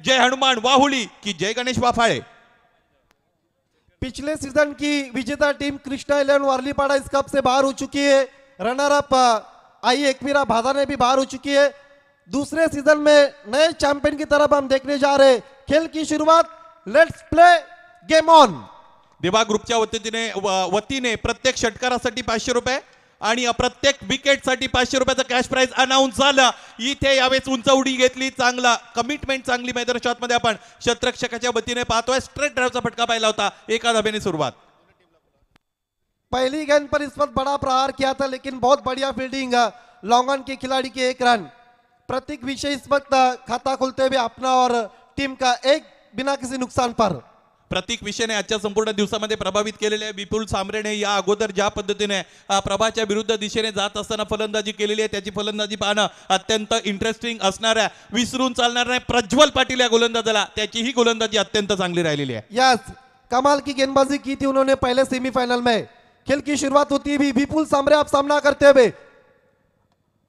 जय हनुमान वाहुली की जय गणेश वाफाळे। पिछले सीजन की विजेता टीम कृष्णा 11 वारलीपाड़ा इस कप से बाहर हो चुकी है। रनर अप आई एकमीरा भादाने भी बाहर हो चुकी है। दूसरे सीजन में नए चैंपियन की तरफ हम देखने जा रहे हैं। खेल की शुरुआत, लेट्स प्ले गेम ऑन। देवा ग्रुपच्या वतीने प्रत्येक षटकारासाठी 500 रुपये आणि प्रत्येक विकेटसाठी 500 रुपयाचा कॅश प्राइज अनाउन्स झाला। इथे यावेळेस उंच उडी घेतली, चांगला कमिटमेंट, चांगली मैदानाच्या आतमध्ये आपण क्षेत्ररक्षकाच्या वतीने पाहतोय। स्ट्रेट ड्राइवचा फटका पाहिला होता, एका धाब्याने सुरुवात। पहली गेंद पर इस वक्त बड़ा प्रहार किया था, लेकिन बहुत बढ़िया फील्डिंग लॉन्ग ऑन के खिलाड़ी के 1 रन। प्रतीक विषय इस वक्त खाता खोलते हुए अपना और टीम का एक बिना किसी नुकसान पर। प्रतीक विषयने आजच्या संपूर्ण दिवसामध्ये प्रभावित केलेले आहे। विपुल सांबरेने या अगोदर ज्या पद्धतीने प्रभाच्या विरुद्ध दिशेने जात असताना फलंदाजी केलेली आहे, त्याची फलंदाजी पाहणं अत्यंत इंटरेस्टिंग असणार आहे। विसरून चालणार नाही प्रज्वल पाटील या गोलंदाजाला, त्याचीही गोलंदाजी अत्यंत चांगली राहिलेली आहे। यस, कमाल की गेंदबाजी की थी उन्होंने पहले सेमीफाइनल में। खेल की शुरुआत होती हुई विपुल सांबरे आप सामना करते हुए,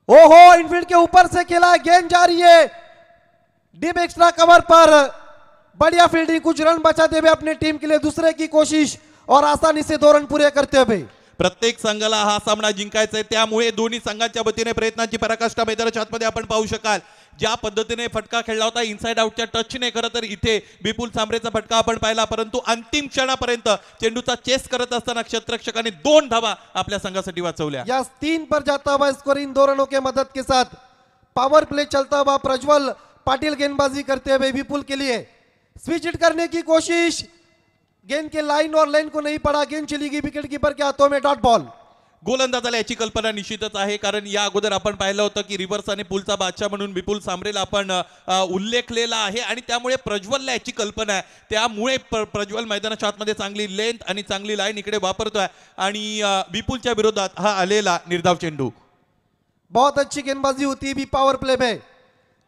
ओहो इनफील्ड के ऊपर से खेला, गेंद जा रही है डीप एक्स्ट्रा कवर पर। बढ़िया फील्डिंग, कुछ रन बचाते हुए अपनी टीम के लिए दूसरे की कोशिश और आसानी से 2 रन पूरे करते हुए। प्रत्येक संघाला हा सामना जिंकायचा आहे, त्यामुळे दोन्ही संघांच्या वतीने प्रयत्नाची पराकाष्ठा मैदानाच्या आतमध्ये आपण पाहू शकाल। ज्या पद्धतीने फटका खेळला होता इनसाइड आउटच्या टचने, खरं तर इथे विपुल सांबरेचा फटका आपण पाहिला, परंतु अंतिम क्षणापर्यंत चेंडूचा चेस करत असताना क्षेत्ररक्षकाने 2 धावा आपल्या संघासाठी वाचवल्या। यस, 3 पर जाता हुआ स्कोर इन 2 रनों के मदद के साथ। पावर प्ले चलता हुआ प्रज्वल पाटिल गेंदबाजी करते हुए विपुल के लिए स्विच हिट करने की कोशिश, गेंद के लाइन और लेन को नहीं पड़ा, गेंद चली गई विकेट कीपर के हाथों में, डॉट बॉल। गोलंदाजाला याची कल्पना निश्चितच आहे, कारण या अगोदर आपण पाहिलं होतं की रिव्हर्स आणि पुलचा बादशाह म्हणून विपुल सांबरेला आपण उल्लेखलेला आहे आणि त्यामुळे प्रज्वलला याची कल्पना आहे। त्यामुळे प्रज्वल मैदानाच्या आतमध्ये चांगली लेंथ आणि चांगली लाईन इकडे वापरतोय आणि विपुलच्या विरोधात हा आलेला निर्धाव चेंडू। बहुत अच्छी गेंदबाजी होती भी पावर प्ले में।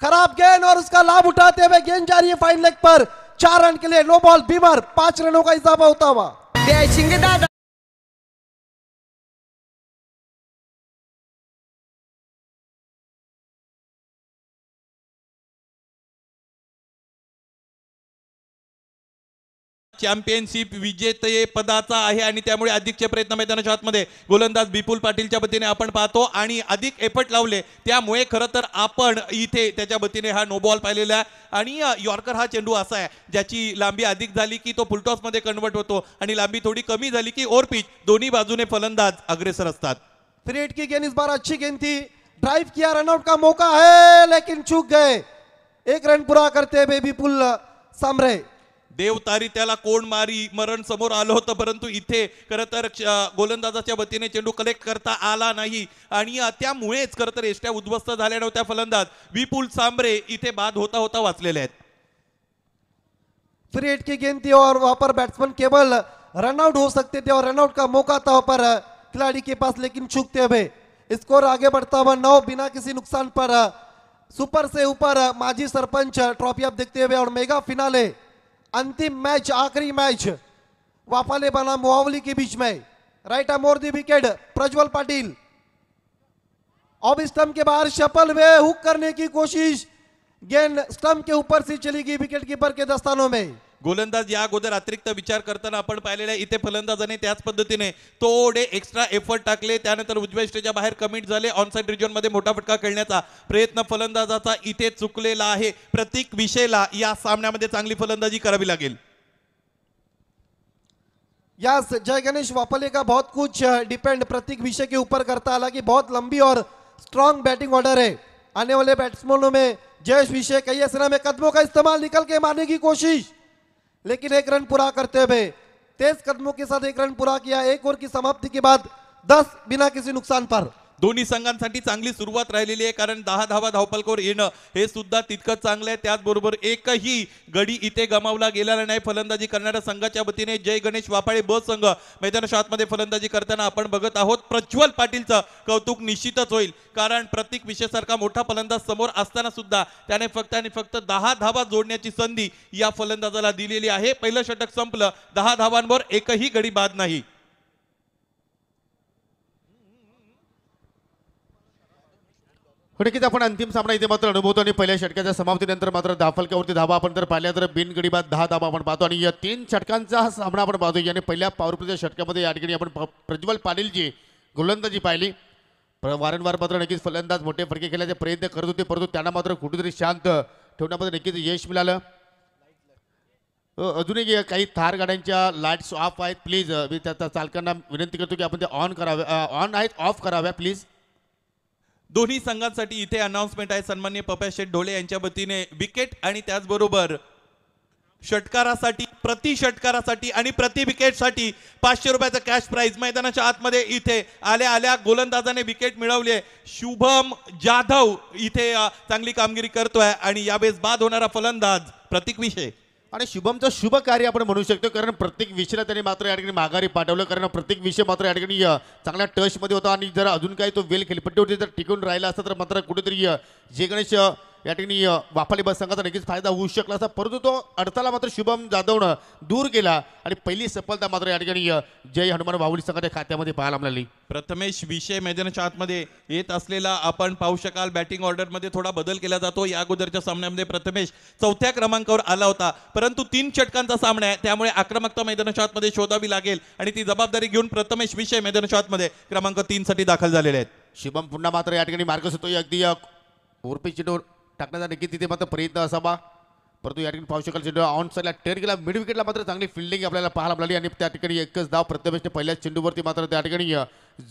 खराब गेंद और उसका लाभ उठाते हुए गेंद जा रही है फाइन लेग पर। 4 रन के लिए नो बॉल बीमर, 5 रनों का इजाफा होता हुआ। चॅम्पियनशिप विजेते पदाचा आहे आणि त्यामुळे अधिकचे प्रयत्न मैदानाच्या आतमध्ये गोलंदाज विपुल पाटीलच्या वतीने आपण पाहतो आणि अधिक एफर्ट लावले, त्यामुळे खरं तर आपण इथे त्याच्या वतीने हा नो बॉल पाहिलेला आहे। आणि यॉर्कर हा चेंडू असा आहे ज्याची लांबी अधिक झाली की तो फुलटॉस मध्ये कन्वर्ट होतो आणि लांबी थोडी कमी झाली की ओव्हर पिच, दोन्ही बाजूने फलंदाज अग्रेसर असतात। फ्री हिट की गेंद इस बार अच्छी गेंद थी, ड्राइव किया, रनआउट का मौका है लेकिन चूक गए। 1 रन पूरा करते हुए विपुल सांबरे। देवतारी त्याला कोण मारी मरण समोर आलं होतं, परंतु इथे खरं तर गोलंदाजाच्या वतीने चेंडू कलेक्ट करता आला नाही आणि त्यामुळेच खरं तर एष्ट्या उद्ध्वस्त झाल्या नव्हत्या। फलंदाज विपुल सांबरे इथे बाद होता होता वाचलेले आहेत। फ्री हिट की गेंद थी और वहां पर बैट्समैन केवल रनआउट हो सकते थे और रनआउट का मौका था वहां पर खिलाड़ी के पास, लेकिन चूकते हुए स्कोर आगे बढ़ता हुआ 9 बिना किसी नुकसान पर। सुपर से ऊपर माजी सरपंच ट्रॉफी आप देखते हुए और मेगा फिनाले, अंतिम मैच, आखिरी मैच वाफाले बना मुआवली के बीच में। Right arm over the wicket Prajwal Patil, off stump के बाहर शफल वे हुक करने की कोशिश, गेंद स्टंप के ऊपर से चली गई विकेट कीपर के दस्तानों में। गोलंदाज या अगोदर अतिरिक्त विचार करताना आपण पाहिलेला, इथे फलंदाजाने त्याच पद्धतीने थोडे एक्स्ट्रा एफर्ट टाकले, त्यानंतर उजव्या स्टेजच्या बाहेर कमिट झाले। ऑनसाइड रिजन मध्ये मोठा फटका खेळण्याचा प्रयत्न फलंदाजाचा इथे चुकलेला आहे। प्रतीक विषयला या सामन्यामध्ये चांगली फलंदाजी करावी लागेल। यस, जय गणेश वापले का बहुत कुछ डिपेंड प्रतीक विषय के ऊपर करता, हालांकि बहुत लंबी और स्ट्रॉन्ग बैटिंग ऑर्डर है। आने वाले बैट्समैनों में जयेश विषय, कई ऐसे में कदमों का इस्तेमाल, निकल के मारने की कोशिश, लेकिन 1 रन पूरा करते हुए तेज कदमों के साथ 1 रन पूरा किया। 1 ओवर की समाप्ति के बाद 10 बिना किसी नुकसान पर। दोन्ही संघांसाठी चांगली सुरुवात राहिलेली आहे, कारण 10 धावा धावफलकावर येणं हे सुद्धा तितकंच चांगलं आहे। त्याचबरोबर एकही गडी इथे गमावला गेलेला नाही। फलंदाजी करणाऱ्या संघाच्या वतीने जय गणेश वाफाळे ब संघ मैदानाच्या आतमध्ये फलंदाजी करताना आपण बघत आहोत। प्रज्वल पाटीलचं कौतुक निश्चितच होईल, कारण प्रतीक विषयासारखा मोठा फलंदाज समोर असताना सुद्धा त्याने फक्त आणि फक्त 10 धावा जोडण्याची संधी या फलंदाजाला दिलेली आहे। पहिलं षटक संपलं, 10 धावांवर एकही गडी बाद नाही। नक्कीच आपण अंतिम सामना इथे मात्र अनुभवतो आणि पहिल्या षटकाच्या समाप्तीनंतर मात्र धाफलक्यावरती धाबा आपण जर पाहिल्या तर बिनगडी बाद 10 धाबा आपण पाहतो आणि या 3 षटकांचा हा सामना आपण पाहतो. याने पहिल्या पॉवर प्लेच्या षटकामध्ये या ठिकाणी आपण प्रज्वल पाटीलची गोलंदाजी पाहिली. वारंवार मात्र नक्कीच फलंदाज मोठे फटके खेळण्याचे प्रयत्न करत होते, परंतु त्यांना मात्र कुठेतरी शांत ठेवण्यामध्ये नक्कीच यश मिळालं. अजूनही काही थार गाड्यांच्या लाईट्स ऑफ आहेत, प्लीज मी त्या चालकांना विनंती करतो की आपण ते ऑन कराव्या, ऑन आहेत ऑफ कराव्या प्लीज. दोन्ही संघांसाठी इथे अनाउन्समेंट आहे. सन्माननीय पप्या शेठ ढोले यांच्या वतीने विकेट आणि त्याचबरोबर षटकारासाठी, प्रति षटकारासाठी आणि प्रति विकेटसाठी 500 रुपयाचा कॅश प्राइज. मैदानाच्या आतमध्ये इथे आल्या आल्या गोलंदाजाने विकेट मिळवली आहे. शुभम जाधव इथे चांगली कामगिरी करतोय आणि यावेळेस बाद होणारा फलंदाज प्रतीक विषय. आणि शुभमचं शुभ कार्य आपण म्हणू शकतो, कारण प्रत्येक विषयाला त्याने मात्र या ठिकाणी माघारी पाठवलं, कारण प्रत्येक विषय मात्र या ठिकाणी चांगल्या टचमध्ये होता आणि जर अजून काही तो वेल खेळपट्टीवरती जर टिकून राहिला असता तर मात्र कुठेतरी जे गणेश या ठिकाणी वाफाली बस संघाचा नक्कीच फायदा होऊ शकला असता, परंतु तो अडथळा मात्र शुभम जाधवनं दूर केला आणि पहिली सफलता मात्र या ठिकाणी जय हनुमान वाहुली संघाच्या खात्यामध्ये पाहायला मिळाली. प्रथमेश विषय मैदानाच्या आतमध्ये येत असलेला आपण पाहू शकाल. बॅटिंग ऑर्डरमध्ये थोडा बदल केला जातो. या अगोदरच्या सामन्यामध्ये प्रथमेश 4थ्या क्रमांकावर आला होता, परंतु 3 षटकांचा सामना आहे त्यामुळे आक्रमकता मैदानाच्या आतमध्ये शोधावी लागेल आणि ती जबाबदारी घेऊन प्रथमेश विषय मैदानाच्या आतमध्ये क्रमांक 3 साठी दाखल झालेले आहेत. शुभम पुन्हा मात्र या ठिकाणी मार्गस होतो, अगदी ओरपी चेंडू टाकण्याचा नक्की तिथे मात्र प्रयत्न असावा, परंतु या ठिकाणी पाहू शकाल चेंडू ऑन साईडला टेर गेला. मिड विकेटला मात्र चांगली फिल्डिंग आपल्याला पाहायला मिळाली आणि त्या ठिकाणी एकच धाव प्रथमेशने पहिल्या चेंडूवरती मात्र त्या ठिकाणी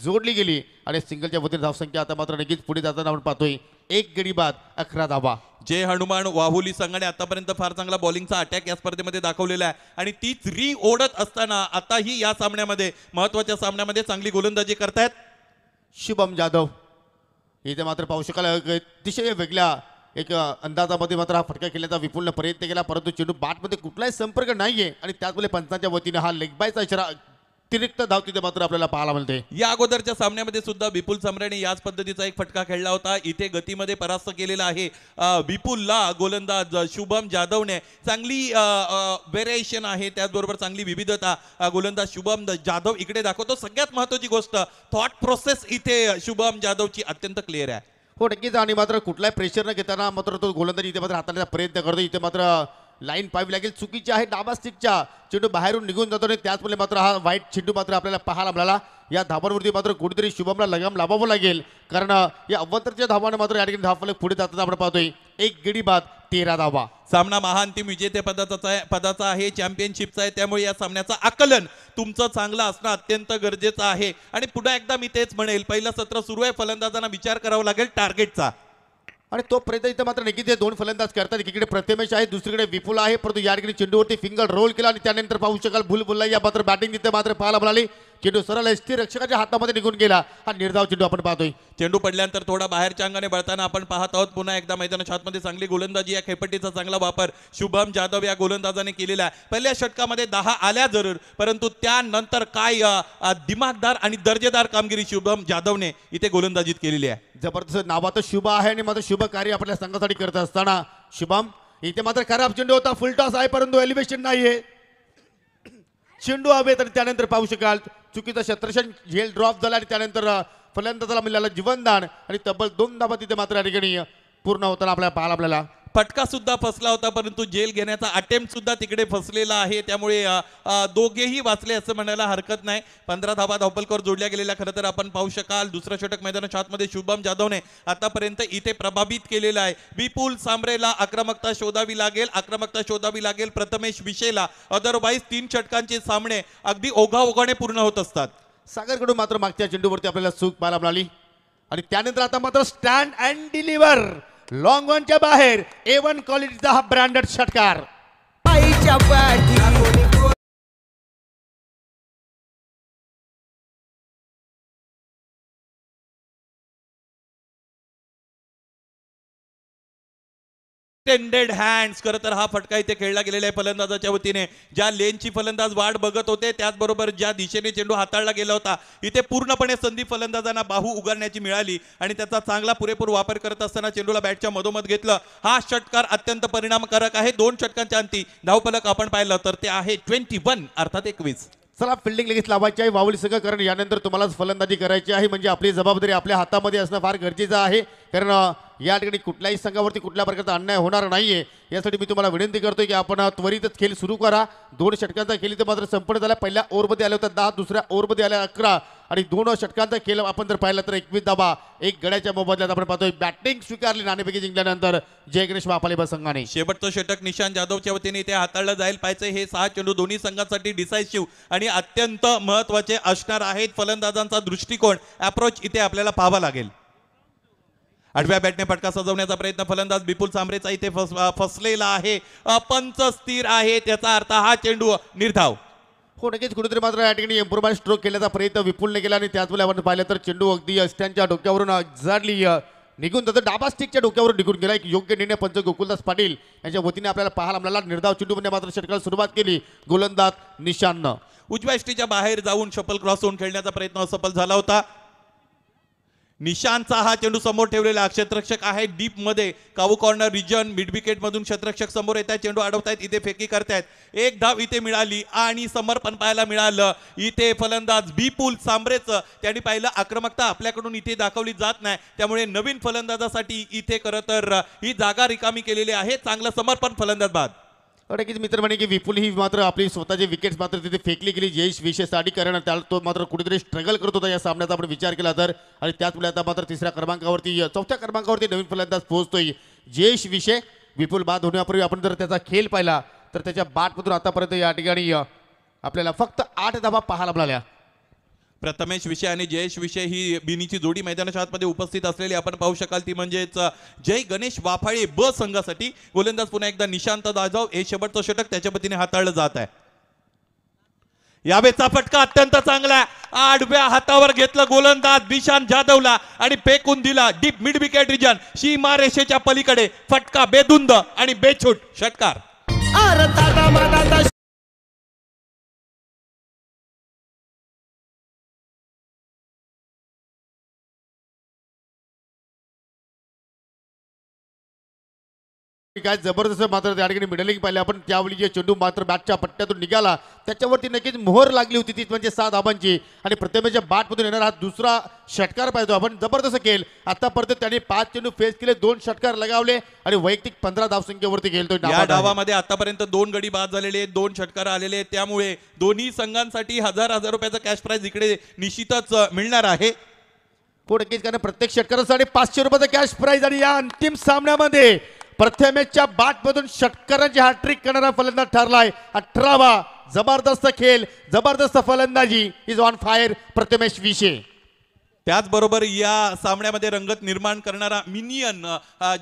जोडली गेली आणि सिंगलच्या वतीने धावसंख्या आता मात्र नक्कीच पुढे जाताना आपण पाहतोय 1 गडी बाद 11 धावा. जय हनुमान वाहुली संघाने आतापर्यंत फार चांगला बॉलिंगचा अटॅक या स्पर्धेमध्ये दाखवलेला आहे आणि तीच ओढत असताना आताही या सामन्यामध्ये, महत्वाच्या सामन्यामध्ये चांगली गोलंदाजी करतायत शुभम जाधव. इथे मात्र पाहू शकाल अतिशय वेगळ्या एक अंदाजामध्ये मात्र हा फटका खेळण्याचा विपुलने प्रयत्न केला, परंतु चेंडू बॅटमध्ये कुठलाही संपर्क नाहीये आणि त्याचमुळे पंचांच्या वतीने हा लेग बायचा इशारा, अतिरिक्त धाव तिथे मात्र आपल्याला पाहायला मिळते. या अगोदरच्या सामन्यामध्ये सुद्धा विपुल सम्राटने याच पद्धतीचा एक फटका खेळला होता. इथे गतीमध्ये परास्त केलेला आहे विपुलला गोलंदाज शुभम जाधवने. चांगली व्हेरिएशन आहे, त्याचबरोबर चांगली विविधता गोलंदाज शुभम जाधव इकडे दाखवतो. सगळ्यात महत्वाची गोष्ट थॉट प्रोसेस इथे शुभम जाधवची अत्यंत क्लिअर आहे. हो नक्कीच, आणि मात्र कुठलाही प्रेशर न घेताना मात्र तो गोलंदाजी इथे मात्र हाताळण्याचा प्रयत्न करतो. इथे मात्र लाईन पाहावी लागेल, चुकीची आहे, डाबा स्टिकच्या चेंडू बाहेरून निघून जातो आणि त्याचमुळे मात्र हा वाईट चेंडू मात्र आपल्याला पाहायला मिळाला. या धावांवरती मात्र कुठेतरी शुभमला लगाम लावावं लागेल, कारण या अव्वतरच्या धावाने मात्र या ठिकाणी धावफलक पुढे जाताना आपण पाहतोय 1 गडी बाद 13 धावा. सामना महाअंतिम विजेते पदाचा आहे, चॅम्पियनशिपचा आहे, त्यामुळे या सामन्याचं आकलन तुमचं चांगलं असणं अत्यंत गरजेचं आहे. आणि पुन्हा एकदा मी तेच म्हणेल, पहिलं सत्र सुरू आहे, फलंदाजांना विचार करावा लागेल टार्गेटचा आणि तो प्रयत्न इथं मात्र नक्कीच 2 फलंदाज करतात. एकीकडे प्रथमेश आहे, दुसरीकडे विपुल आहे, परंतु या ठिकाणी चेंडूवरती फिंगर रोल केला आणि त्यानंतर पाहू शकाल भुलभुल्ला या मात्र बॅटिंग तिथे मात्र पाहायला मिळाली. चेंडू सरळ एसटी रक्षकाच्या हातामध्ये निघून गेला. हा निर्धाव चेंडू आपण पाहतोय. चेंडू पडल्यानंतर थोडा बाहेरच्या अंगाने बळताना आपण पाहत आहोत. पुन्हा एकदा मैदानाच्या आतमध्ये चांगली गोलंदाजी, या खेळपट्टीचा चांगला वापर शुभम जाधव या गोलंदाजाने केलेला आहे. पहिल्या षटकामध्ये 10 आल्या जरूर, परंतु त्यानंतर काय दिमागदार आणि दर्जेदार कामगिरी शुभम जाधवने इथे गोलंदाजीत केलेली आहे. जबरदस्त नावाचं शुभ आहे आणि मात्र शुभ कार्य आपल्या संघासाठी करत असताना शुभम इथे मात्र खराब चेंडू होता, फुलटॉस आहे, परंतु एलिव्हेशन नाहीये, चेंडू हवे. तर त्यानंतर पाहू शकाल चुकीचा क्षेत्रक्षण झेल ड्रॉप झाला आणि त्यानंतर फलंदाजाला मिळालं जीवनदान आणि तब्बल 2 धावा तिथे मात्र या ठिकाणी पूर्ण होताना आपल्याला पाहायला आपल्याला. फटका सुद्धा फसला होता, परंतु जेल घेण्याचा अटेम्प्ट सुद्धा तिकडे फसलेला आहे, त्यामुळे दोघेही वाचले असं म्हणायला हरकत नाही. 15 धावा धावपलकर जोडल्या गेलेल्या खरं तर आपण पाहू शकाल. दुसरं षटक मैदानाच्या आतमध्ये शुभम जाधवने आतापर्यंत इथे प्रभावित केलेलं आहे. विपुल सांबरेला आक्रमकता शोधावी लागेल, प्रथमेश विषयला, अदरवाईज 3 षटकांचे सामने अगदी ओघाओघाने पूर्ण होत असतात. सागरकडून मात्र मागच्या चेंडूवरती आपल्याला चूक पाहायला मिळाली आणि त्यानंतर आता मात्र स्टँड अँड डिलिव्हर लॉंग वनच्या बाहेर A1 क्वालिटीचा हा ब्रँडेड षटकार. Extended hands. खरं तर हा फटका इथे खेळला गेलेला आहे फलंदाजाच्या वतीने. ज्या लेनची फलंदाज वाट बघत होते, त्याचबरोबर ज्या दिशेने चेंडू हाताळला गेला होता, इथे पूर्णपणे संधी फलंदाजांना बाहू उगारण्याची मिळाली आणि त्याचा चांगला पुरेपूर वापर करत असताना चेंडूला बॅटच्या मधोमध घेतलं. हा षटकार अत्यंत परिणामकारक आहे. 2 षटकांच्या अंती धावफलक आपण पाहिलं तर ते आहे 21 अर्थात 21. चला फिल्डिंग लगेच लावायची आहे वावली सगळं, कारण यानंतर तुम्हालाच फलंदाजी करायची आहे, म्हणजे आपली जबाबदारी आपल्या हातामध्ये असणं फार गरजेचं आहे. कारण या ठिकाणी कुठल्याही संघावरती कुठल्या प्रकारचा अन्याय होणार नाहीये. यासाठी मी तुम्हाला विनंती करतोय की आपण त्वरितच खेळ सुरू करा. 2 षटकांचा खेळ इथे मात्र संपन्न झाला. पहिल्या ओव्हरमध्ये आले होते 10, दुसऱ्या ओव्हरमध्ये आले 11 आणि 2 षटकांचा खेळ आपण जर पाहिला तर 21 धावा 1 गड्याच्या मोबदल्यात आपण पाहतोय. बॅटिंग स्वीकारली नाणेफेकी जिंकल्यानंतर जय गणेश वापाले बस संघाने. शेवटचं षटक निशांत जाधवच्या वतीने इथे हाताळलं जाईल पाहिजे. हे 6 चेंडू दोन्ही संघांसाठी डिसायसिव्ह आणि अत्यंत महत्वाचे असणार आहेत. फलंदाजांचा दृष्टिकोन अप्रोच इथे आपल्याला पाहावा लागेल. आडव्या बॅटने फटका सजवण्याचा प्रयत्न फलंदाज विपुल सांबरेचा इथे फसलेला आहे. पंच स्थिर आहे, त्याचा अर्थ हा चेंडू निर्धाव. हो नक्कीच कुठेतरी मात्र या ठिकाणी इम्प्रूव्हमेंट स्ट्रोक केल्याचा प्रयत्न विपुलने केला आणि त्याचवेळी आपण पाहिलं तर चेंडू अगदी अस्त्यांच्या डोक्यावरून एक्झॅक्टली निघून जातो. डाबा स्टिकच्या डोक्यावरून निघून गेला. एक योग्य निर्णय पंच गोकुलदास पाटील यांच्या वतीने आपल्याला पाहायला मिळाला. निर्धाव चेंडूने मात्र षटकाला सुरुवात केली गोलंदाज निशांतनं. उजव्या यष्टीच्या बाहेर जाऊन शपल क्रॉस होऊन खेळण्याचा प्रयत्न असफल झाला होता. निशांतचा हा चेंडू समोर ठेवलेला क्षेत्ररक्षक आहे डीप मध्ये. कावू कॉर्नर रिजन मिड विकेट मधून क्षेत्ररक्षक समोर येत आहेत. चेंडू अडवतायत, इथे फेकी करतायत. 1 धाव इथे मिळाली आणि समर्पण पाहायला मिळालं. इथे फलंदाज विपुल सांबरेचं त्यांनी पाहिलं आक्रमकता आपल्याकडून इथे दाखवली जात नाही, त्यामुळे नवीन फलंदाजासाठी इथे खरं तर ही जागा रिकामी केलेली आहे. चांगलं समर्पण फलंदाज बाद. नक्कीच मित्र म्हणे की विपुल ही मात्र आपली स्वतःची विकेट्स मात्र तिथे फेकली गेली जयेश विशेषसाठी, कारण त्याला तो मात्र कुठेतरी स्ट्रगल करत होता या सामन्याचा आपण विचार केला तर. आणि त्याचमुळे आता मात्र 3ऱ्या क्रमांकावरती 4थ्या क्रमांकावरती नवीन फलंदाज पोहोचतोय जयेश विषय. विपुल बाद होण्यापूर्वी आपण जर त्याचा खेळ पाहिला तर त्याच्या बॅटमधून आतापर्यंत या ठिकाणी आपल्याला फक्त 8 धावा पाहायला मिळाल्या. प्रथमेश विषय आणि जयेश विषय ही बिनीची जोडी मैदानाच्या आतमध्ये उपस्थित असलेली आपण पाहू शकाल. ती म्हणजेच जय गणेश वाफाळे ब संघासाठी. गोलंदाज पुन्हा एकदा निशांत जाधव. हे शेवटचं षटक त्याच्या पतीने हाताळलं जात आहे. यावेळेचा फटका अत्यंत चांगला. आडव्या हातावर घेतलं गोलंदाज निशांत जाधवला आणि फेकून दिला डीप मिड विकेट रिजन सीमा रेषेच्या पलीकडे. फटका बेधुंद आणि बेछूट षटकार. काय जबरदस्त मात्र त्या ठिकाणी मिडलिंग पाहिले आपण. त्यावेळी जे चेंडू मात्र बॅटच्या पट्ट्यातून निघाला त्याच्यावरती नक्कीच मोहर लागली होती ती म्हणजे 6 धाबांची. आणि प्रथमेशच्या बॅटमधून येणारा हा दुसरा षटकार पाहिजे आपण. जबरदस्त खेळ आतापर्यंत त्याने 5 चेंडू फेस केले, 2 षटकार लगावले आणि वैयक्तिक 15 धावसंख्येवरती खेळतोय. या डावामध्ये आतापर्यंत 2 गडी बाद झालेले आहेत, 2 षटकार आलेले आहेत. त्यामुळे दोन्ही संघांसाठी 1000 रुपयाचा कॅश प्राइज इकडे निश्चितच मिळणार आहे. नक्कीच कारण प्रत्येक षटकारासाठी 500 रुपयाचा कॅश प्राइज. आणि या अंतिम सामन्यामध्ये प्रथमेशच्या बॅटमधून षटकारांची हॅट्रिक करणारा फलंदाज ठरलाय. 18वा जबरदस्त खेळ, जबरदस्त फलंदाजी. इज ऑन फायर प्रथमेश विषय. त्याचबरोबर या सामन्यामध्ये रंगत निर्माण करणारा मिनियन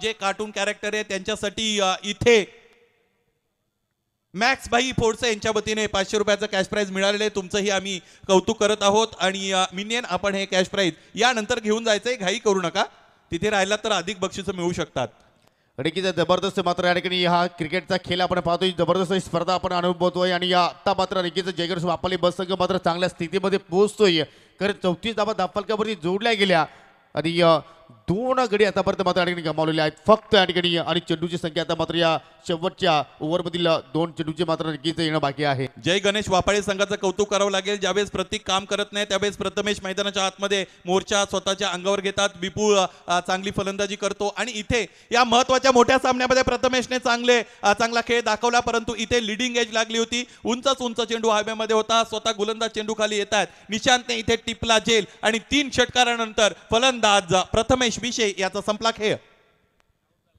जे कार्टून कॅरेक्टर आहे त्यांच्यासाठी इथे मॅक्स भाई फोडसे यांच्या वतीने 500 रुपयाचं कॅश प्राइज मिळालेलं आहे. तुमचंही आम्ही कौतुक करत आहोत. आणि मिनियन आपण हे कॅश प्राइज यानंतर घेऊन जायचंय, घाई करू नका. तिथे राहिला तर अधिक बक्षिसं मिळू शकतात. अडकीचा जबरदस्त मात्र या ठिकाणी हा क्रिकेटचा खेळ आपण पाहतोय. जबरदस्त स्पर्धा आपण अनुभवतोय आणि या आता मात्र अडकीचा जयगणेश वापाले बस संघ मात्र चांगल्या स्थितीमध्ये पोहोचतोय. कारण 34 धावा धावफलकावरती जोडल्या गेल्या आणि 2 गडी आतापर्यंत मात्र या ठिकाणी गमावलेले आहेत फक्त या ठिकाणी. आणि चेंडूची संख्या आता मात्र या शेवटच्या ओव्हरमधील 2 चेंडूचे मात्र नक्कीच येणं बाकी आहे. जय गणेश वापाळे संघाचं कौतुक करावं लागेल. ज्यावेळेस प्रतीक काम करत नाही त्यावेळेस प्रथमेश मैदानाच्या आतमध्ये मोर्चा स्वतःच्या अंगावर घेतात. विपुल चांगली फलंदाजी करतो आणि इथे या महत्वाच्या मोठ्या सामन्यामध्ये प्रथमेशने चांगला खेळ दाखवला. परंतु इथे लिडिंग एज लागली होती. उंच चेंडू हवेमध्ये होता. स्वतः गोलंदाज चेंडू खाली येतात. निशांतने इथे टिपला झेल आणि 3 षटकारानंतर फलंदाज प्रथमेश विषय याचा संपला खेळ.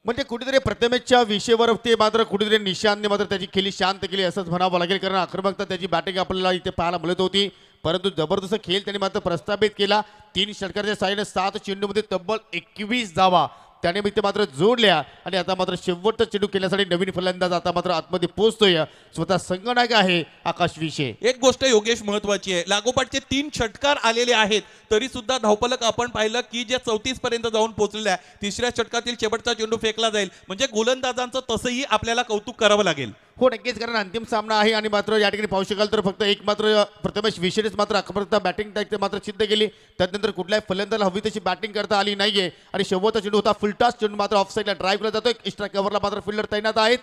म्हणजे कुठेतरी प्रथमेशच्या विषयावर ते मात्र कुठेतरी निशांतने मात्र त्याची खेळी शांत केली असंच म्हणावं लागेल. कारण आक्रमकता त्याची बॅटिंग आपल्याला इथे पाहायला मिळत होती. परंतु जबरदस्त खेळ त्यांनी मात्र प्रस्थापित केला. 3 षटकाराच्या साहाय्याने 7 चेंडूमध्ये तब्बल 21 धावा त्याने ते मात्र जोडल्या. आणि आता मात्र शेवटचा चेंडू केल्यासाठी नवीन फलंदाज आता मात्र आतमध्ये पोहोचतोय. स्वतः संगणक आहे आकाश विषय. एक गोष्ट योगेश महत्वाची आहे. लागोपाठचे 3 षटकार आलेले आहेत तरी सुद्धा धावफलक आपण पाहिलं की जे 34 पर्यंत जाऊन पोहोचलेले आहे. 3ऱ्या षटकातील शेवटचा चेंडू फेकला जाईल म्हणजे गोलंदाजांचं तसंही आपल्याला कौतुक करावं लागेल. हो नक्कीच कारण अंतिम सामना आहे. आणि मात्र या ठिकाणी पाहू शकाल तर फक्त एक मात्र प्रथमेश विषयनेच मात्र आक्रमकता बॅटिंग मात्र सिद्ध केली. त्यानंतर कुठल्याही फलंदाजाला हवी तशी बॅटिंग करता आली नाहीये. आणि शेवटचा चेंडू होता फुलटॉस चेंडू मात्र ऑफ साईडला ड्राईव्ह केला जातोय. एक्स्ट्रा कव्हरला मात्र फिल्डर तैनात आहेत.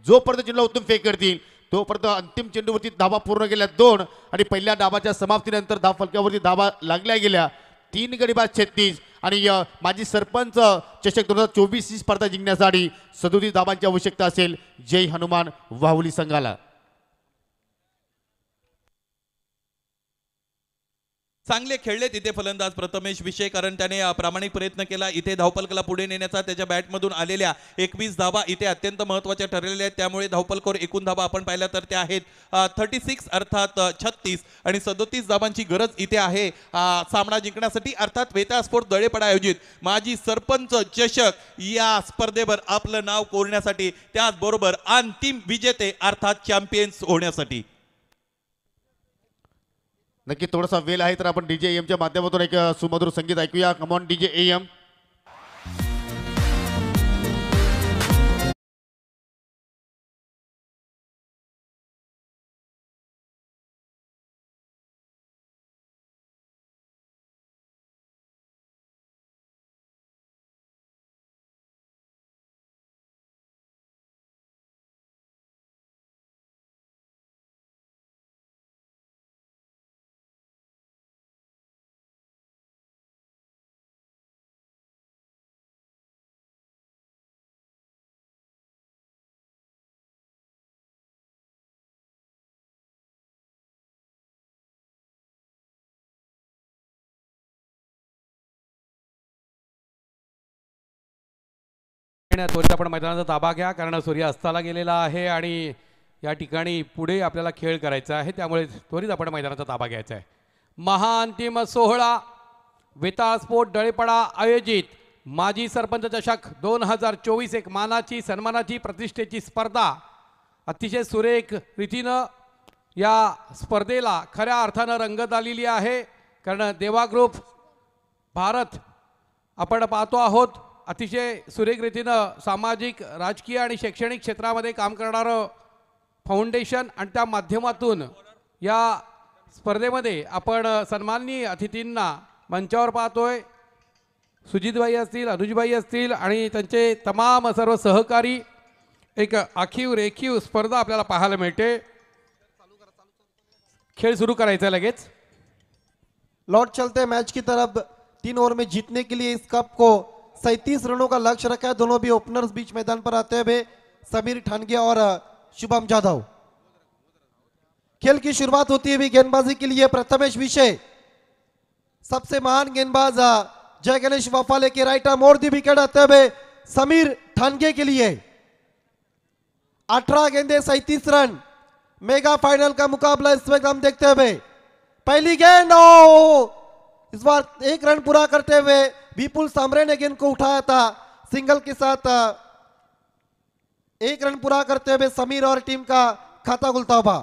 जोपर्यंत चेंडूला उत्तम फेक करतील तोपर्यंत अंतिम चेंडूवरती धाबा पूर्ण केल्या 2 आणि पहिल्या डावाच्या समाप्तीनंतर धाव फलकावरती धाबा लागल्या गेल्या 3 गडी बाद 36 आणि माजी सरपंच चषक 2024 ही स्पर्धा जिंकण्यासाठी 37 धाबांची आवश्यकता असेल जय हनुमान वाहुली संघाला. चांगले खेळले तिथे फलंदाज प्रथमेश विषय, कारण त्याने प्रामाणिक प्रयत्न केला इथे धावपलकाला पुढे नेण्याचा. त्याच्या बॅटमधून आलेल्या 21 धाबा इथे अत्यंत महत्त्वाच्या ठरलेल्या आहेत. त्यामुळे धावपलकावर एकूण धाबा आपण पाहिल्या तर त्या आहेत 36 अर्थात 36 आणि 37 धाबांची गरज इथे आहे सामना जिंकण्यासाठी. अर्थात वेता स्पोर्ट दळेपडा आयोजित माजी सरपंच चषक या स्पर्धेवर आपलं नाव कोरण्यासाठी, त्याचबरोबर अंतिम विजेते अर्थात चॅम्पियन्स होण्यासाठी. नक्की थोडासा वेळ आहे तर आपण डीजे एमच्या माध्यमातून एक सुमधुर संगीत ऐकूया. Come on DJ M. त्वरित आपण मैदानाचा ताबा घ्या, कारण सूर्य अस्ताला गेलेला आहे आणि या ठिकाणी पुढे आपल्याला खेळ करायचा आहे, त्यामुळे त्वरित आपण मैदानाचा ताबा घ्यायचा आहे. महाअंतिम सोहळा वेता स्पोर्ट दळेपडा आयोजित माजी सरपंच चषक 2024 एक मानाची सन्मानाची प्रतिष्ठेची स्पर्धा अतिशय सुरेख रीतीनं या स्पर्धेला खऱ्या अर्थानं रंगत आलेली आहे. कारण देवा ग्रुप भारत आपण पाहतो आहोत अतिशय सुरेख रीतीनं सामाजिक राजकीय आणि शैक्षणिक क्षेत्रामध्ये काम करणारं फाउंडेशन आणि त्या माध्यमातून या स्पर्धेमध्ये आपण सन्माननीय अतिथींना मंचावर पाहतोय. सुजितभाई असतील, अनुजभाई असतील आणि त्यांचे तमाम सर्व सहकारी. एक आखीव रेखीव स्पर्धा आपल्याला पाहायला मिळते. खेळ सुरू करायचा लगेच. लौट चलते मैच की तरफ. 3 ओवर में जीतने के लिए इस कप को 37 रनों का लक्ष्य रखा है. दोनों भी ओपनर्स बीच मैदान पर आते हुए समीर ठानगे और शुभम जाधव. खेल की शुरुआत होती है गेंदबाजी के लिए प्रथमेश विषय. सबसे महान गेंदबाज जय गणेश वाफाले के राइट आर्म और दी विकेट आते हुए समीर ठानगे के लिए. 18 गेंदे 37 रन. मेगा फाइनल का मुकाबला इस वक्त हम देखते हुए. पहली गेंद इस बार 1 रन पूरा करते हुए विपुल सामरे ने गेंद को उठाया था. सिंगल के साथ 1 रन पूरा करते हुए समीर और टीम का खाता खुलता हुआ.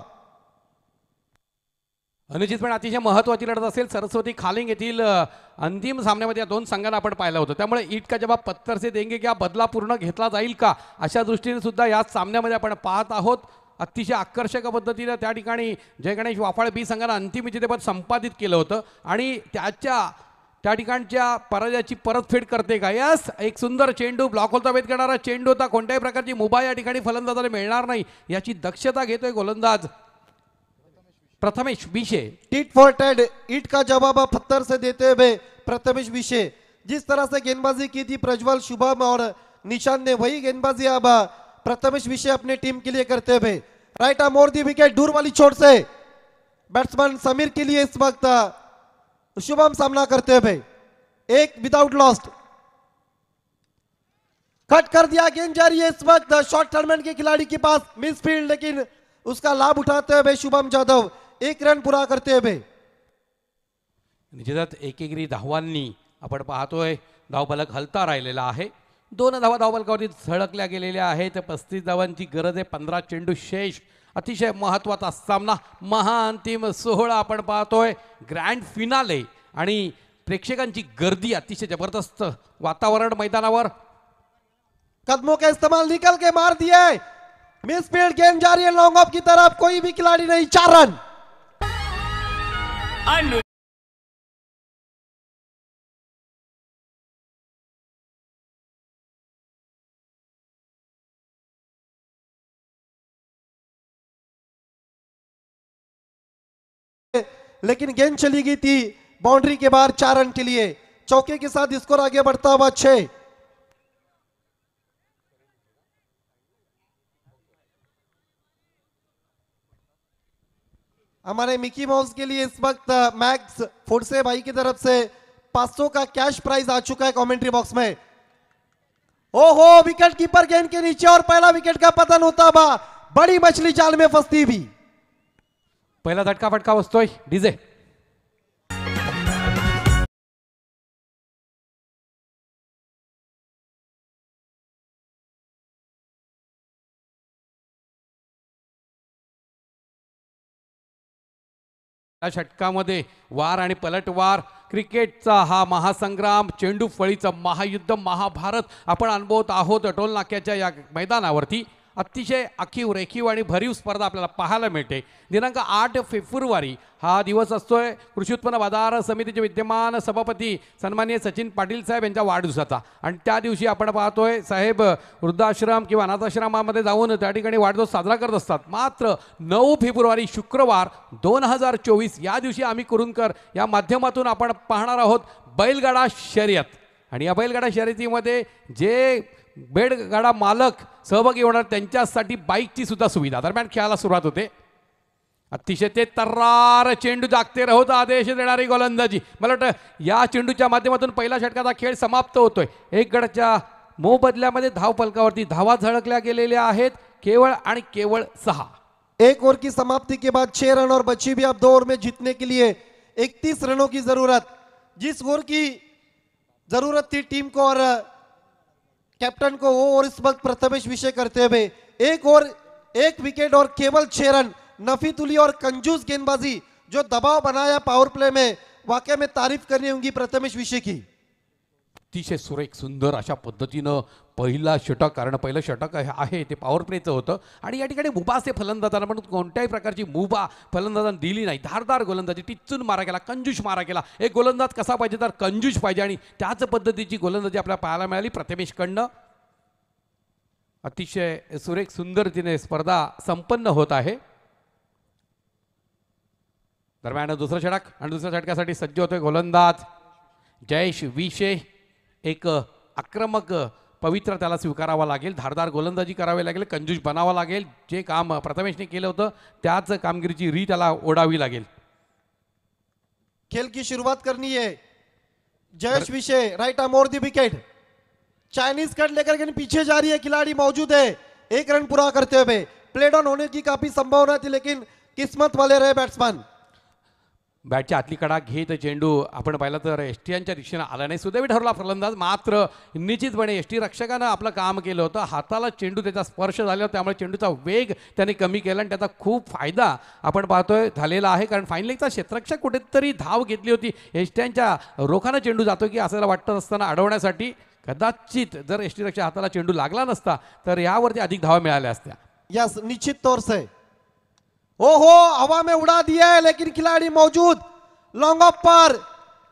अनुचित पण अतिशय महत्त्वाची लढत असेल. सरस्वती खालिंग येथील अंतिम सामन्यामध्ये या 2 संघांना आपण पाहिलं होतं. त्यामुळे ईट का जवाब पत्थर से देंगे क्या बदला पूर्ण घेतला जाईल का अशा दृष्टीने सुद्धा या सामन्यामध्ये आपण पाहत आहोत. अतिशय आकर्षक पद्धतीने त्या ठिकाणी जय गणेश वाफाळे बी संघानं अंतिम विजेतेपद संपादित केलं होतं आणि त्या ठिकाणच्या पराजयाची परतफेड करते का. यस, एक सुंदर चेंडू ब्लॉक होलचा भेद करणारा चेंडू होता. कोणत्याही प्रकारची मुभा या ठिकाणी फलंदाजाला मिळणार नाही याची दक्षता घेतोय गोलंदाज प्रथमेश विषय. Tit for tat. ईट का जवाब पत्थर से देते हुए प्रथमेश विषय. जिस तरह से गेंदबाजी की थी प्रज्वल, शुभम और निशान ने, वही गेंदबाजी अब प्रथमेश विषय अपने टीम के लिए करते हुए. राइट आर्म और दी विकेट दूर वाली चोट से बैट्समैन समीर के लिए इस वक्त शुभम सामना करते हुए. 1 विदाउट लॉस्ट. कट कर दिया. गेंद जारी है इस वक्त शॉर्ट टर्नमेंट के खिलाड़ी के पास. मिस फील्ड, लेकिन उसका लाभ उठाते हुए शुभम जाधव 1 रन पूरा करते हुए. निश्चितच एकेरी धावांनी आपण पाहतोय धावफलक हलता राहिलेला आहे. 2 धावा धावफलकावरती झळकल्या गेलेल्या आहेत. 35 धावांची गरज आहे. 15 चेंडू शेष. अतिशय महत्त्वाचा सामना, महाअंतिम सोहळा आपण पाहतोय. ग्रँड फिनाले आणि प्रेक्षकांची गर्दी, अतिशय जबरदस्त वातावरण मैदानावर. कदमों का इस्तेमाल निकल के मार दिए. मिस फील्ड, गेंद जारी है लॉन्ग ऑफ की तरफ. कोई भी खिलाड़ी नहीं. 4 रन. लेकिन गेंद चली गई थी बाउंड्री के बाहर 4 रन के लिए। चौके के साथ स्कोर आगे बढ़ता हुआ 6। हमारे मिकी माउस के लिए इस वक्त मैक्स फुडसे भाई की तरफ से 500 का कैश प्राइज आ चुका है कमेंट्री बॉक्स में। ओहो, विकेट कीपर गेंद के नीचे और पहला विकेट का पतन होता हुआ बड़ी मछली जाल में फंसती भी। पहिला झटका फटका बसतोय डीजे। या षटकामध्ये वार आणि पलटवार, क्रिकेटचा हा महासंग्राम, चेंडू फळीचं महायुद्ध, महाभारत आपण अनुभवत आहोत टोल नाक्याच्या या मैदानावरती। अतिशय आखीव रेखीव आणि भरीव स्पर्धा आपल्याला पाहायला मिळते। दिनांक 8 फेब्रुवारी हा दिवस असतोय कृषी उत्पन्न बाजार समितीचे विद्यमान सभापती सन्माननीय सचिन पाटील साहेब यांच्या वाढदिवसाचा। आणि त्या दिवशी आपण पाहतोय साहेब वृद्धाश्रम किंवा अनाथाश्रमामध्ये जाऊन त्या ठिकाणी वाढदिवस साजरा करत असतात। मात्र 9 फेब्रुवारी शुक्रवार 2024 या दिवशी आम्ही कुरुंदकर या माध्यमातून आपण पाहणार आहोत बैलगाडा शर्यत। आणि या बैलगाडा शर्यतीमध्ये जे बैलगाडा मालक सहभागी होणार त्यांच्यासाठी बाईकची सुद्धा सुविधा। दरम्यान खेळाला सुरुवात होते। अतिशय ते तर्रार चेंडू जागते राहूत आदेश देणारी गोलंदाजी। मला वाटतं या चेंडूच्या माध्यमातून पहिल्या षटकाचा खेळ समाप्त होतोय। एक गडाच्या मोबदल्यामध्ये धाव फलकावरती धावा झळकल्या गेलेल्या आहेत केवळ आणि केवळ 6। एक ओवर की समाप्ति के बाद 6 रन और बची भी अब 2 ओवर में जीतने के लिए 31 रनों की जरूरत। जिस ओवर की जरूरत थी टीम को और कैप्टन को, वो और इस वक्त प्रथमेश विषय करते हुए 1 ओवर 1 विकेट और केवल 6 रन। नफीतुली और कंजूस गेंदबाजी जो दबाव बनाया पावर प्ले में, वाकई में तारीफ करनी होगी प्रथमेश विषय की। अतिशय सुरेख सुंदर अशा पद्धतीनं पहिला षटक, कारण पहिलं षटक आहे ते पॉवर प्लेचं होतं आणि या ठिकाणी मुबासे फलंदाजांना म्हणून कोणत्याही प्रकारची मुभा फलंदाजांना दिली नाही। धारदार गोलंदाजी, टिच्चून मारा केला, कंजूस मारा केला। एक गोलंदाज कसा पाहिजे तर कंजूस पाहिजे आणि त्याच पद्धतीची गोलंदाजी आपल्याला पाहायला मिळाली प्रथमेशकडनं। अतिशय सुरेख सुंदर तिने स्पर्धा संपन्न होत आहे। दरम्यान दुसरं षटक आणि दुसऱ्या षटकासाठी सज्ज होतोय गोलंदाज जयेश विषय। एक आक्रमक पवित्र त्याला स्वीकारावा लागेल, धारदार गोलंदाजी करावी लागेल, कंजूस बनावा लागेल। जे काम प्रथमेशने केलं होतं त्याच कामगिरीची री त्याला ओढावी लागेल। खेल की शुरुआत करनी है। जयेश विषय राइट आर्म और दी विकेट, चाइनीज कट लेकर के पीछे जा रही है, खिलाड़ी मौजूद है 1 रन पूरा करते हुए। प्ले डाउन होने की काफी संभावना थी लेकिन किस्मत वाले रहे बैट्समैन। बॅटच्या आतली कडा घेत चेंडू आपण पाहिला तर एसटीच्या दिशेने आला नाही, सुदैवी ठरला फलंदाज। मात्र निश्चितपणे एसटी रक्षकानं आपलं काम केलं होतं, हाताला चेंडू त्याचा स्पर्श झाला त्यामुळे चेंडूचा वेग त्याने कमी केला आणि त्याचा खूप फायदा आपण पाहतोय झालेला आहे। कारण फाईन लेगचा क्षेत्ररक्षक कुठेतरी धाव घेतली होती, एसटीच्या रोखानं चेंडू जातो की असं वाटत असताना अडवण्यासाठी। कदाचित जर एसटी रक्षक हाताला चेंडू लागला नसता तर यावरती अधिक धावा मिळाल्या असत्या। यस, निश्चित तौर से। ओहो, हवा में उड़ा दिया है लेकिन खिलाड़ी मौजूद लॉन्ग ऑफ पर,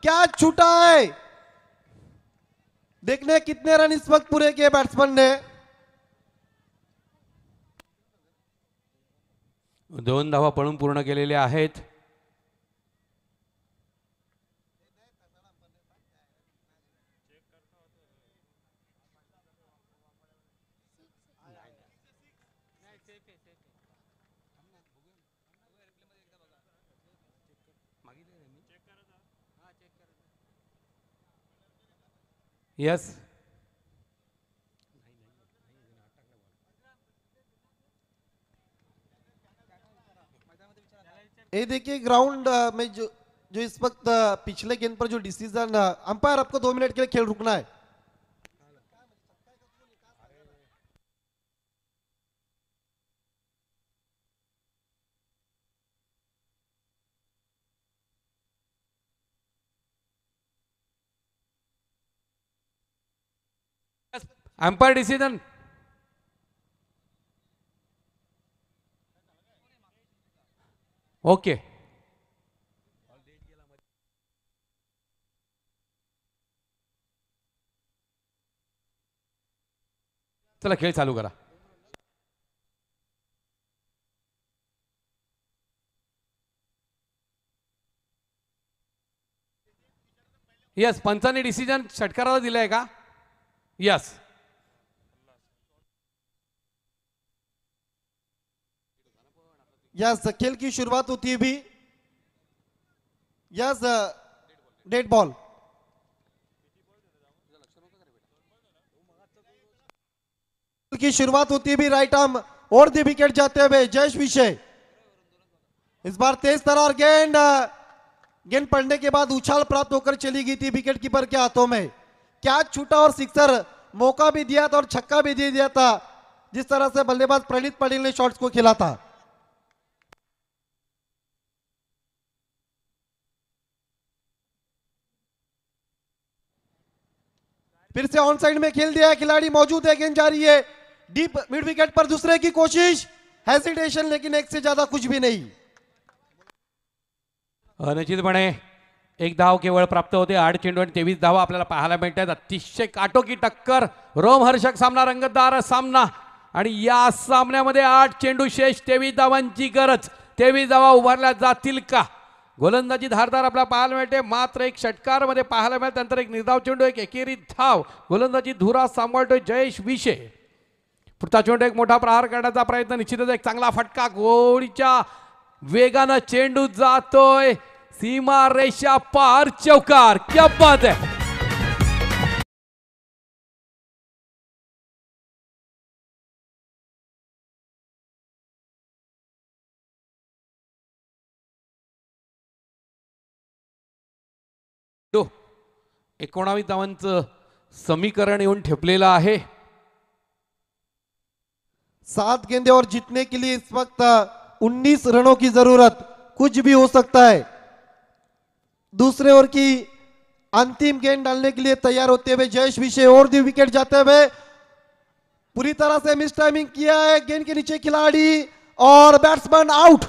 कैच छूटा है। देखने कितने रन इस वक्त पूरे किए बैट्समैन ने। 2 धावा पळून पूर्ण केलेल्या आहेत। यस, ये देखिए ग्राउंड में जो इस वक्त पिछले गेंद पर जो डिसीजन, अंपायर आपको 2 मिनट के लिए खेल रुकना है। Umpire decision. ओके, चला खेळ चालू करा। यस, पंचांनी डिसिजन षटकाराला दिलाय का? यस. यस, खेल की शुरुआत होती है भी. Yes, dead ball. की शुरुआत होती है भी राइट आर्म और दी विकेट जाते हुए जयेश विषय. इस बार तेज तरार गेंद पड़ने के बाद उछाल प्राप्त होकर चली गई थी विकेट कीपर के हाथों में. कैच छूटा और सिक्सर मौका भी दिया था और छक्का भी दे दिया था, जिस तरह से बल्लेबाज प्रणीत पटेल ने शॉट्स को खेला था. फिर से ऑन साइड में खेल दिया है, खिलाड़ी मौजूद है, गेंद जा रही है डीप मिड विकेट पर. दूसरे की कोशिश, हेजिटेशन, लेकिन एक से ज्यादा कुछ भी नहीं. निश्चितपणे एक धाव केवळ प्राप्त होते. 8 चेंडू आणि 23 धावा आपल्याला पाहायला मिळतात. अतिशय काटोकी टक्कर, रोमहर्षक सामना, रंगतदार सामना. आणि या सामन्यामध्ये 8 चेंडू शेष, 23 धावांची गरज. 23 धावा उभारल्या जातील का? गोलंदाजी धारदार आपल्याला पाहायला मिळते. मात्र एक षटकार मध्ये पाहायला मिळते. नंतर एक निर्धाव चेंडू, एक एकेरी धाव. गोलंदाजी धुरा सांभाळतोय जयेश विषय. पुढचा चेंडू एक मोठा प्रहार करण्याचा प्रयत्न, निश्चितच एक चांगला फटका. गोळीच्या वेगानं चेंडू जातोय सीमा रेषा पार, चौकार. क्या बात है. तो 19 धावांचं समीकरण येऊन ठेपलेलं आहे. 7 गेंदे और जीतने के लिए इस वक्त 19 रनों की जरूरत. कुछ भी हो सकता है. दूसरे ओवर की अंतिम गेंद डालने के लिए तैयार होते हुए जयेश विषय और दी विकेट जाते हुए. पूरी तरह से मिस टाइमिंग किया है, गेंद के नीचे खिलाड़ी और बैट्समैन आउट.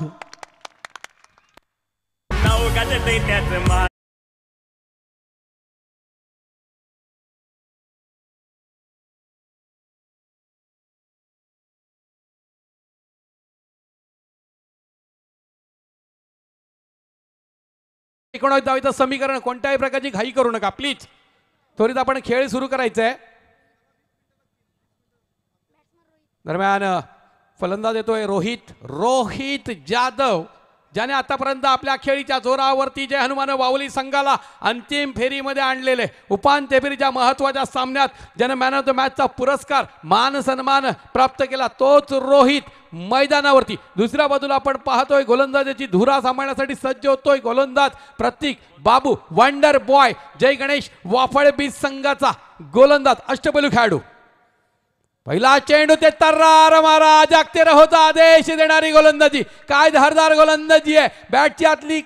धावांचं समीकरण. कोणत्याही प्रकारची घाई करू नका प्लीज. त्वरित आपण खेळ सुरू करायचा आहे. दरम्यान फलंदाज येतोय रोहित जाधव, ज्याने आतापर्यंत आपल्या खेळीच्या जोरावरती जय हनुमान वावली संघाला अंतिम फेरीमध्ये आणलेले. उपांत्य फेरीच्या महत्वाच्या सामन्यात ज्याने मॅन ऑफ द मॅचचा पुरस्कार, मान सन्मान प्राप्त केला, तोच रोहित मैदानावरती. दुसऱ्या बाजूला आपण पाहतोय गोलंदाजाची धुरा सांभाळण्यासाठी सज्ज होतोय गोलंदाज प्रतीक बाबू वंडर बॉय. जय गणेश वाफळे बीज संघाचा गोलंदाज, अष्टपैलू खेळाडू. पहिला चेंडू ते तर्रार मारा, जागते रहोचा आदेश देणारी गोलंदाजी. काय धारदार गोलंदाजी आहे. बॅटची आतली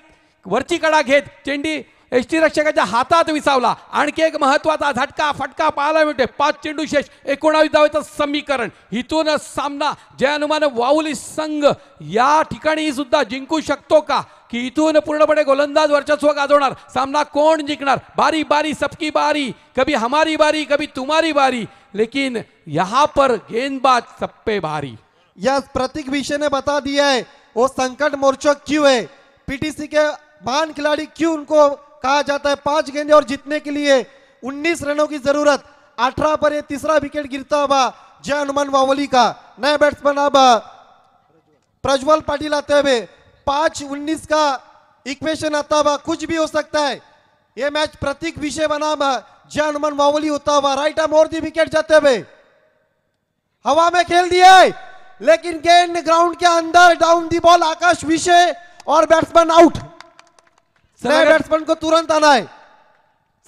वरची कडा घेत चेंडी यष्टीरक्षकाच्या हातात विसावला. आणखी एक महत्वाचा झटका फटका पाहायला मिळते. 5 चेंडू शेष, 19 धावेचं समीकरण. इथून सामना जय हनुमान वाहुली संघ या ठिकाणी सुद्धा जिंकू शकतो का, की इथून पूर्णपणे गोलंदाज वर्चस्व गाजवणार. सामना कोण जिंकणार? बारी बारी सबकी बारी, कभी हमारी बारी कभी तुम्हारी बारी, लेकिन यहाँ पर गेंदबाज सब पे भारी. यस, प्रतीक विषय ने बता दिया है वो संकट मोर्चा क्यों है, पीटीसी के महान खिलाड़ी क्यों उनको कहा जाता है. 5 गेंदे और जीतने के लिए 19 रनों की जरूरत. 18 पर ये तीसरा विकेट गिरता हुआ जय हनुमान वावली का. नए बैट्समैन अब प्रज्वल पाटिल आते हुए. 5-19 का इक्वेशन आता हुआ, कुछ भी हो सकता है. ये मैच प्रतीक विषय बनाम जय हनुमान वावली होता हुआ. राइट आर्म और दी विकेट जाते हुए हवा में खेल दिया है, लेकिन गेंद ग्राउंड के अंदर डाउन दी बॉल. आकाश विषय और बैट्समैन आउट. नए बैट्समैन को तुरंत आना है.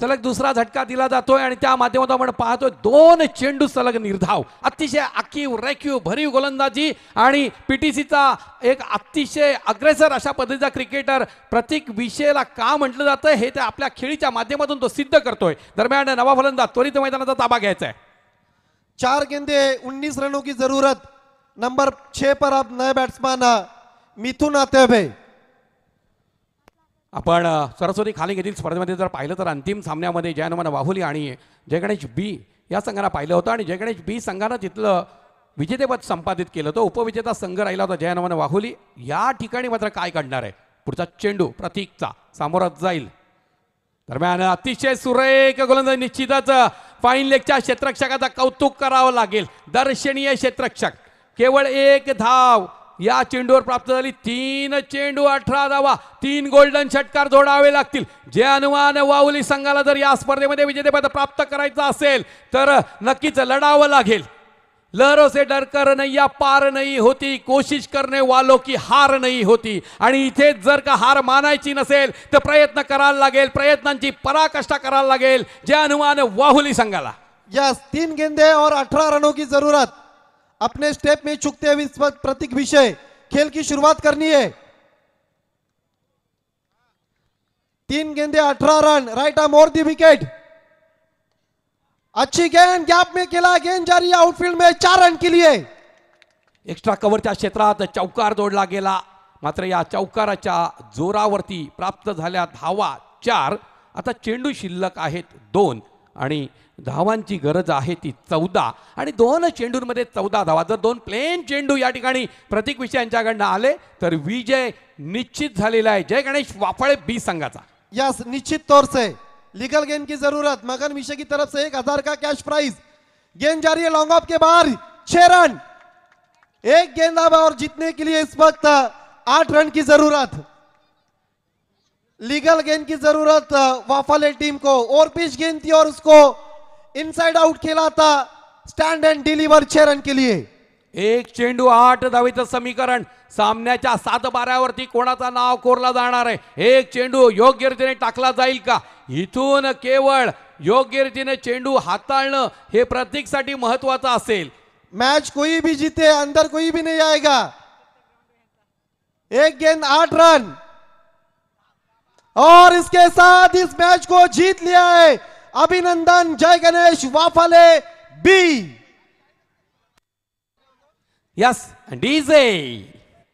सलग दुसरा झटका दिला जातोय आणि त्या माध्यमातून आपण पाहतोय 2 चेंडू सलग निर्धाव. अतिशय आखीव रेखीव भरीव गोलंदाजी आणि पीटीसीचा एक अतिशय अग्रेसर अशा पद्धतीचा क्रिकेटर प्रतीक विषयला का म्हटलं जातं हे ते आपल्या खेळीच्या माध्यमातून तो सिद्ध करतोय. दरम्यान नवा फलंदाज त्वरित मैदानाचा ताबा घ्यायचा आहे. 4 गेंदे 19 रनों की जरूरत. नंबर 6 पर अब नए बैट्समैन मिथुन आते हुए. आपण सरस्वती खाली घेतील स्पर्धेमध्ये जर पाहिलं तर अंतिम सामन्यामध्ये जय हनुमान वाहुली आणि जय गणेश बी या संघाला पाहिलं होतं आणि जय गणेश बी संघानं तिथलं विजेतेपद संपादित केलं होतं. उपविजेता संघ राहिला होता जय हनुमान वाहुली. या ठिकाणी मात्र काय घडणार आहे? पुढचा चेंडू प्रतीकचा सामोरा जाईल. दरम्यान अतिशय सुरेख गोलंदाजी, निश्चितच फाईन लेगच्या क्षेत्ररक्षकाचा कौतुक करावं लागेल. दर्शनीय क्षेत्ररक्षक, केवळ 1 धाव या चेंडूवर प्राप्त झाली. 3 चेंडू 18 धावा, 3 गोल्डन षटकार जोडावे लागतील. जे अनुमान वाहुली संघाला जर या स्पर्धेमध्ये विजेतेपद प्राप्त करायचं असेल तर नक्कीच लढावं लागेल. लहरों से डरकर नैया पार नहीं होती, कोशिश करने वालों की हार नहीं होती. आणि इथे जर का हार मानायची नसेल तर प्रयत्न करायला लागेल, प्रयत्नांची पराकाष्ठा करायला लागेल. जे अनुमान वाहुली संघाला. यस, 3 गेंदे और 18 रनों की जरूरत. अपने स्टेप में चुकते हुए इस वक्त प्रतीक विषय खेल की शुरुआत करनी है. 3 गेंदे 18 रन, राइट आर्म और दी विकेट. अच्छी गेंद गैप में खेला, गेंद जारी है आउटफील्ड में 4 रन के लिए. एक्स्ट्रा कव्हरच्या क्षेत्रात चौकार जोडला गेला, मात्र या चौकाराच्या जोरावरती प्राप्त झाल्या धावा 4. आता चेंडू शिल्लक आहेत 2 आणि धावांची गरज आहे ती 14 आणि 2 चेंडूंमध्ये 14 धावा. जर 2 प्लेन चेंडू या ठिकाणी प्रतीक विषय यांच्याकडनं आले तर विजय निश्चित झालेला आहे जय गणेश वाफाळे बी संघाचा. यस, निश्चित तौर से लीगल गेंद की जरूरत. मगन विषय की तरफ से 1000 का कैश प्राइज. गेंद जारी है लॉन्ग ऑफ के बाहर, 6 रन. 1 गेंद अब और जीतने के लिए इस वक्त 8 रन की जरूरत. लीगल गेंद की जरूरत वाफाले टीम को. और पिच गेंद थी और उसको इनसाइड आउट खेला था. स्टैंड एंड डिलीवर 6 रन के लिए. 1 चेंडू 8 धावेचं समीकरण. सामन्याच्या 7 बाऱ्यावरती कोणाचा नाव कोरला जाणार आहे. 1 चेंडू योग्य रीतीने टाकला जाईल का, इथून केवळ योग्य रीतीने चेंडू हाताळणं हे प्रतीकसाठी महत्वाचं असेल. मैच कोई भी जीते अंदर कोई भी नहीं आएगा. 1 गेंद 8 रन और इसके साथ इस मैच को जीत लिया है. अभिनंदन Jay Ganesh Wafale B. Yes DJ